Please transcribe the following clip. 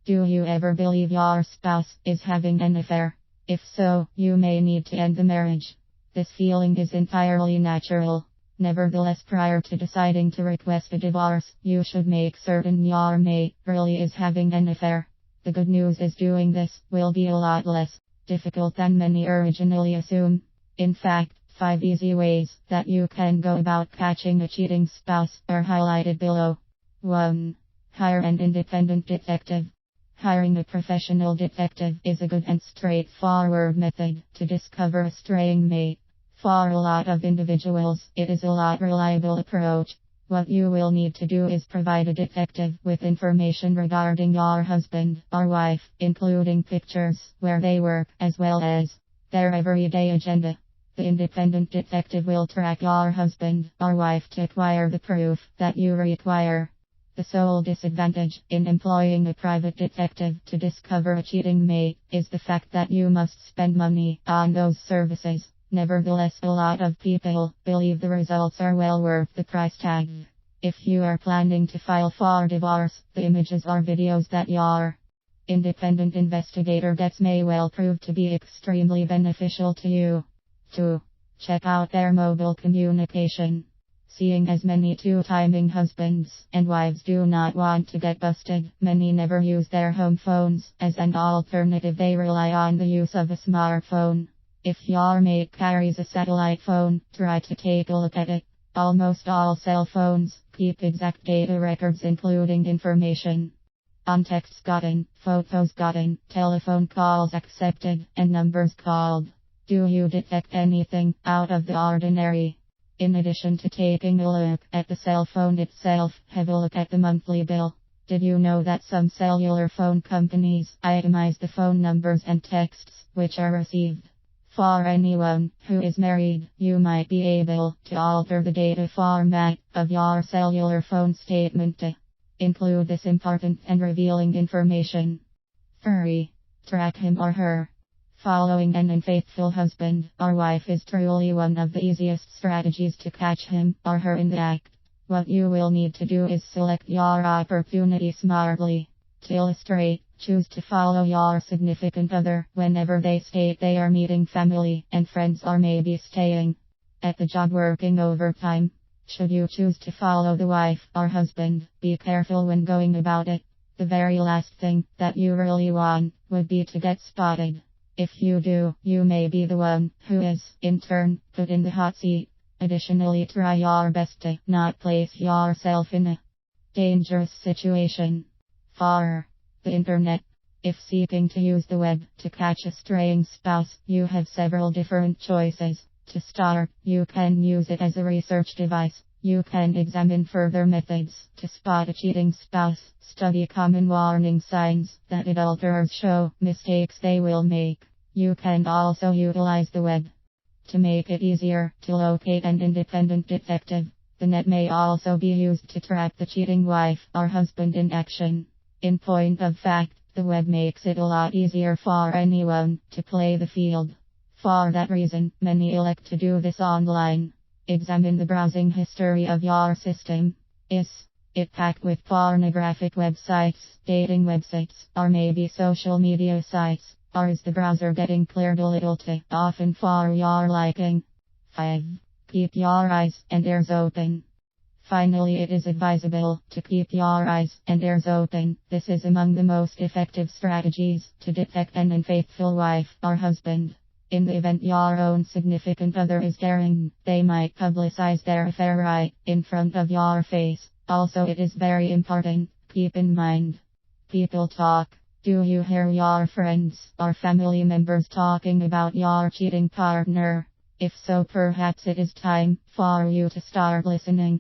Do you ever believe your spouse is having an affair? If so, you may need to end the marriage. This feeling is entirely natural. Nevertheless, prior to deciding to request a divorce, you should make certain your mate really is having an affair. The good news is doing this will be a lot less difficult than many originally assume. In fact, 5 easy ways that you can go about catching a cheating spouse are highlighted below. 1. Hire an independent detective. Hiring a professional detective is a good and straightforward method to discover a straying mate. For a lot of individuals, it is a lot reliable approach. What you will need to do is provide a detective with information regarding your husband or wife, including pictures, where they work, as well as their everyday agenda. The independent detective will track your husband or wife to acquire the proof that you require. The sole disadvantage in employing a private detective to discover a cheating mate is the fact that you must spend money on those services. Nevertheless, a lot of people believe the results are well worth the price tag. If you are planning to file for divorce, the images or videos that your independent investigator gets may well prove to be extremely beneficial to you. 2. Check out their mobile communication. Seeing as many two-timing husbands and wives do not want to get busted, many never use their home phones. As an alternative, they rely on the use of a smartphone. If your mate carries a satellite phone, try to take a look at it. Almost all cell phones keep exact data records including information on texts gotten, photos gotten, telephone calls accepted, and numbers called. Do you detect anything out of the ordinary? In addition to taking a look at the cell phone itself, have a look at the monthly bill. Did you know that some cellular phone companies itemize the phone numbers and texts which are received? For anyone who is married, you might be able to alter the data format of your cellular phone statement to include this important and revealing information. 3. Track him or her. Following an unfaithful husband or wife is truly one of the easiest strategies to catch him or her in the act. What you will need to do is select your opportunity smartly. To illustrate, choose to follow your significant other whenever they state they are meeting family and friends or maybe staying at the job working overtime. Should you choose to follow the wife or husband, be careful when going about it. The very last thing that you really want would be to get spotted. If you do, you may be the one who is, in turn, put in the hot seat. Additionally, try your best to not place yourself in a dangerous situation. 4. The internet. If seeking to use the web to catch a straying spouse, you have several different choices. To start, you can use it as a research device. You can examine further methods to spot a cheating spouse, study common warning signs that adulterers show, mistakes they will make. You can also utilize the web to make it easier to locate an independent detective. The net may also be used to track the cheating wife or husband in action. In point of fact, the web makes it a lot easier for anyone to play the field. For that reason, many elect to do this online. Examine the browsing history of your system. Is it packed with pornographic websites, dating websites, or maybe social media sites? Or is the browser getting cleared a little too often for your liking? 5. Keep your eyes and ears open. Finally, it is advisable to keep your eyes and ears open. This is among the most effective strategies to detect an unfaithful wife or husband. In the event your own significant other is daring, they might publicize their affair right in front of your face. Also, it is very important, keep in mind. People talk. Do you hear your friends or family members talking about your cheating partner? If so, perhaps it is time for you to start listening.